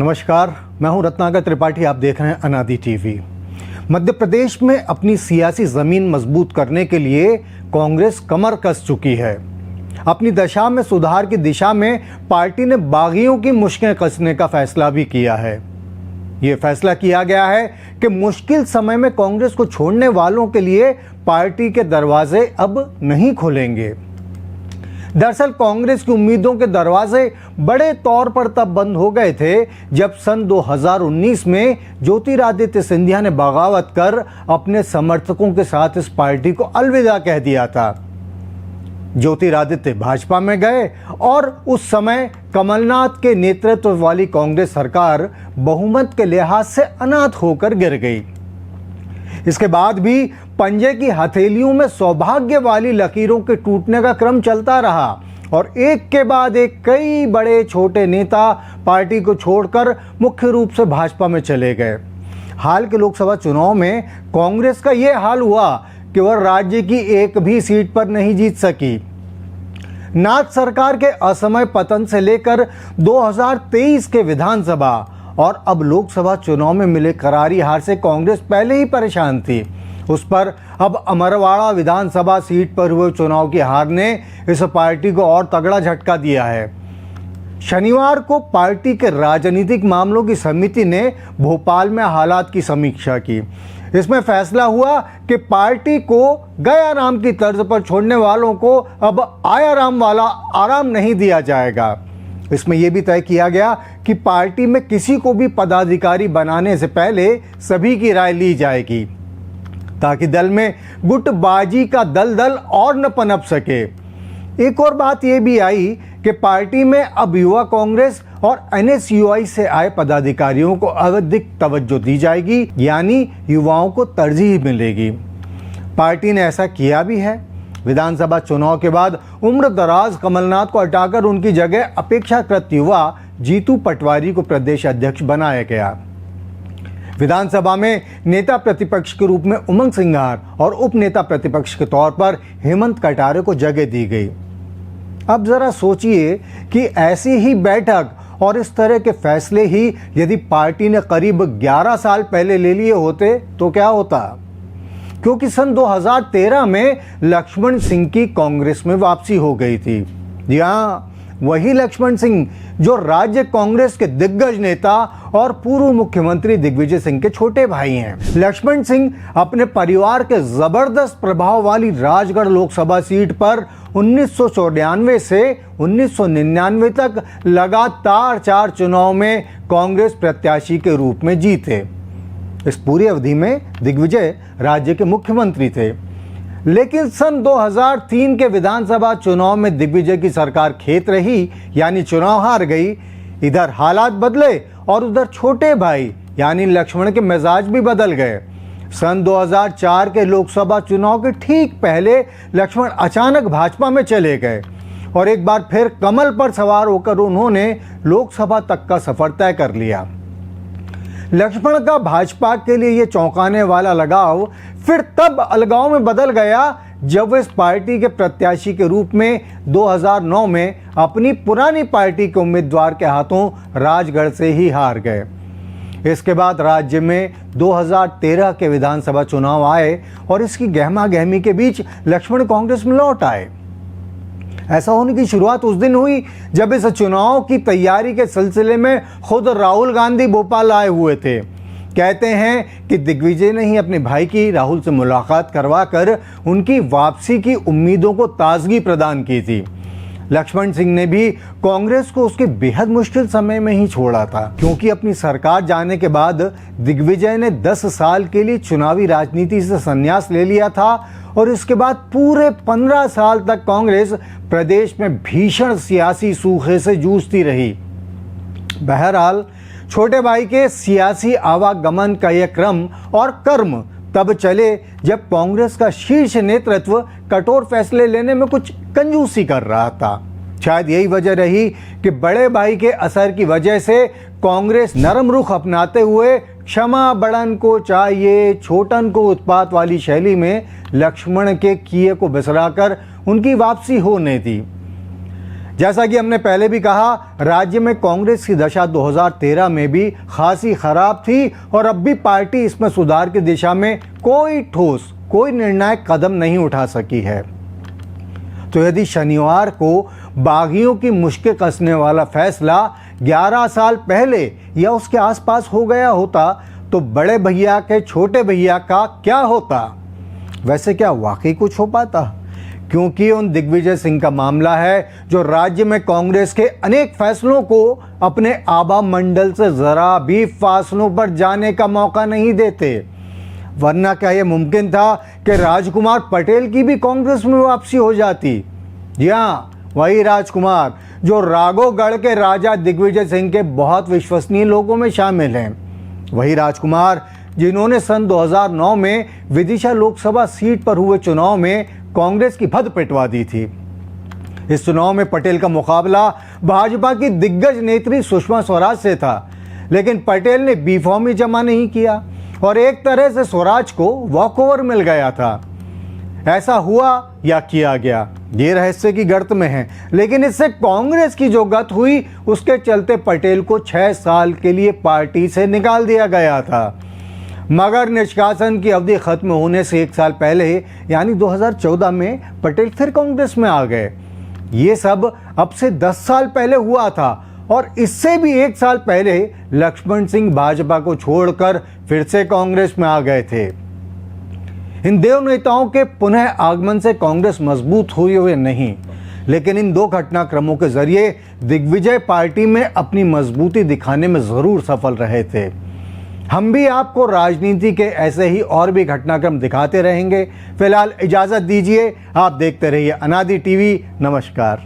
नमस्कार, मैं हूं रत्नाकर त्रिपाठी। आप देख रहे हैं अनादि टीवी। मध्य प्रदेश में अपनी सियासी जमीन मजबूत करने के लिए कांग्रेस कमर कस चुकी है। अपनी दशा में सुधार की दिशा में पार्टी ने बागियों की मुश्कें कसने का फैसला भी किया है। ये फैसला किया गया है कि मुश्किल समय में कांग्रेस को छोड़ने वालों के लिए पार्टी के दरवाजे अब नहीं खुलेंगे। दरअसल कांग्रेस की उम्मीदों के दरवाजे बड़े तौर पर तब बंद हो गए थे जब सन 2019 में ज्योतिरादित्य सिंधिया ने बगावत कर अपने समर्थकों के साथ इस पार्टी को अलविदा कह दिया था। ज्योतिरादित्य भाजपा में गए और उस समय कमलनाथ के नेतृत्व वाली कांग्रेस सरकार बहुमत के लिहाज से अनाथ होकर गिर गई। इसके बाद भी पंजे की हथेलियों में सौभाग्य वाली लकीरों के टूटने का क्रम चलता रहा और एक के बाद एक कई बड़े छोटे नेता पार्टी को छोड़कर मुख्य रूप से भाजपा में चले गए। हाल के लोकसभा चुनाव में कांग्रेस का यह हाल हुआ कि वह राज्य की एक भी सीट पर नहीं जीत सकी। नाथ सरकार के असमय पतन से लेकर 2023 के विधानसभा और अब लोकसभा चुनाव में मिले करारी हार से कांग्रेस पहले ही परेशान थी। उस पर अब अमरवाड़ा विधानसभा सीट पर हुए चुनाव की हार ने इस पार्टी को और तगड़ा झटका दिया है। शनिवार को पार्टी के राजनीतिक मामलों की समिति ने भोपाल में हालात की समीक्षा की। इसमें फैसला हुआ कि पार्टी को गया राम की तर्ज पर छोड़ने वालों को अब आया राम वाला आराम नहीं दिया जाएगा। इसमें यह भी तय किया गया कि पार्टी में किसी को भी पदाधिकारी बनाने से पहले सभी की राय ली जाएगी ताकि दल में गुटबाजी का दलदल और न पनप सके। एक और बात यह भी आई कि पार्टी में अब युवा कांग्रेस और एनएसयूआई से आए पदाधिकारियों को अधिक तवज्जो दी जाएगी, यानी युवाओं को तरजीह मिलेगी। पार्टी ने ऐसा किया भी है। विधानसभा चुनाव के बाद उम्र दराज कमलनाथ को हटाकर उनकी जगह अपेक्षाकृत युवा जीतू पटवारी को प्रदेश अध्यक्ष बनाया गया। विधानसभा में नेता प्रतिपक्ष के रूप में उमंग सिंघार और उप नेता प्रतिपक्ष के तौर पर हेमंत कटारे को जगह दी गई। अब जरा सोचिए कि ऐसी ही बैठक और इस तरह के फैसले ही यदि पार्टी ने करीब 11 साल पहले ले लिए होते तो क्या होता, क्योंकि सन 2013 में लक्ष्मण सिंह की कांग्रेस में वापसी हो गई थी। जी हाँ, वही लक्ष्मण सिंह जो राज्य कांग्रेस के दिग्गज नेता और पूर्व मुख्यमंत्री दिग्विजय सिंह के छोटे भाई हैं। लक्ष्मण सिंह अपने परिवार के जबरदस्त प्रभाव वाली राजगढ़ लोकसभा सीट पर 1994 से 1999 तक लगातार 4 चुनाव में कांग्रेस प्रत्याशी के रूप में जीते। इस पूरी अवधि में दिग्विजय राज्य के मुख्यमंत्री थे। लेकिन सन 2003 के विधानसभा चुनाव में दिग्विजय की सरकार खेत रही, यानी चुनाव हार गई। इधर हालात बदले और उधर छोटे भाई यानी लक्ष्मण के मिजाज भी बदल गए। सन 2004 के लोकसभा चुनाव के ठीक पहले लक्ष्मण अचानक भाजपा में चले गए और एक बार फिर कमल पर सवार होकर उन्होंने लोकसभा तक का सफर तय कर लिया। लक्ष्मण का भाजपा के लिए यह चौंकाने वाला लगाव फिर तब अलगाव में बदल गया जब वे इस पार्टी के प्रत्याशी के रूप में 2009 में अपनी पुरानी पार्टी के उम्मीदवार के हाथों राजगढ़ से ही हार गए। इसके बाद राज्य में 2013 के विधानसभा चुनाव आए और इसकी गहमा गहमी के बीच लक्ष्मण कांग्रेस में लौट आए। ऐसा होने की शुरुआत उस दिन हुई जब इस चुनाव की तैयारी के सिलसिले में खुद राहुल गांधी भोपाल आए हुए थे। कहते हैं कि दिग्विजय ने ही अपने भाई की राहुल से मुलाकात करवाकर उनकी वापसी की उम्मीदों को ताजगी प्रदान की थी। लक्ष्मण सिंह ने भी कांग्रेस को उसके बेहद मुश्किल समय में ही छोड़ा था, क्योंकि अपनी सरकार जाने के बाद दिग्विजय ने 10 साल के लिए चुनावी राजनीति से संन्यास ले लिया था और इसके बाद पूरे 15 साल तक कांग्रेस प्रदेश में भीषण सियासी सूखे से जूझती रही। बहरहाल छोटे भाई के सियासी आवागमन का यह क्रम और कर्म तब चले जब कांग्रेस का शीर्ष नेतृत्व कठोर फैसले लेने में कुछ कंजूसी कर रहा था। शायद यही वजह रही कि बड़े भाई के असर की वजह से कांग्रेस नरम रुख अपनाते हुए क्षमा बड़न को चाहिए छोटन को उत्पात वाली शैली में लक्ष्मण के किए को बिसराकर उनकी वापसी होने दी। जैसा कि हमने पहले भी कहा, राज्य में कांग्रेस की दशा 2013 में भी खासी खराब थी और अब भी पार्टी इसमें सुधार की दिशा में कोई ठोस, कोई निर्णायक कदम नहीं उठा सकी है। तो यदि शनिवार को बागियों की मुश्किल कसने वाला फैसला 11 साल पहले या उसके आसपास हो गया होता तो बड़े भैया के छोटे भैया का क्या होता? वैसे क्या वाकई कुछ हो पाता? क्योंकि उन दिग्विजय सिंह का मामला है जो राज्य में कांग्रेस के अनेक फैसलों को अपने आभा मंडल से जरा भी फासलों पर जाने का मौका नहीं देते। वरना क्या यह मुमकिन था कि राजकुमार पटेल की भी कांग्रेस में वापसी हो जाती? जी हाँ, वही राजकुमार जो राघोगढ़ के राजा दिग्विजय सिंह के बहुत विश्वसनीय लोगों में शामिल हैं। वही राजकुमार जिन्होंने सन 2009 में विदिशा लोकसभा सीट पर हुए चुनाव में कांग्रेस की भद पिटवा दी थी। इस चुनाव में पटेल का मुकाबला भाजपा की दिग्गज नेत्री सुषमा स्वराज से था, लेकिन पटेल ने बी फॉर्म ही जमा नहीं किया और एक तरह से स्वराज को वॉकओवर मिल गया था। ऐसा हुआ या किया गया, ये रहस्य की गर्त में है, लेकिन इससे कांग्रेस की जो गत हुई उसके चलते पटेल को 6 साल के लिए पार्टी से निकाल दिया गया था। मगर निष्कासन की अवधि खत्म होने से 1 साल पहले यानी 2014 में पटेल फिर कांग्रेस में आ गए। ये सब अब से 10 साल पहले हुआ था और इससे भी 1 साल पहले लक्ष्मण सिंह भाजपा को छोड़कर फिर से कांग्रेस में आ गए थे। इन देव नेताओं के पुनः आगमन से कांग्रेस मजबूत हुई हुई नहीं, लेकिन इन 2 घटनाक्रमों के जरिए दिग्विजय पार्टी में अपनी मजबूती दिखाने में जरूर सफल रहे थे। हम भी आपको राजनीति के ऐसे ही और भी घटनाक्रम दिखाते रहेंगे। फिलहाल इजाजत दीजिए, आप देखते रहिए अनादि टीवी। नमस्कार।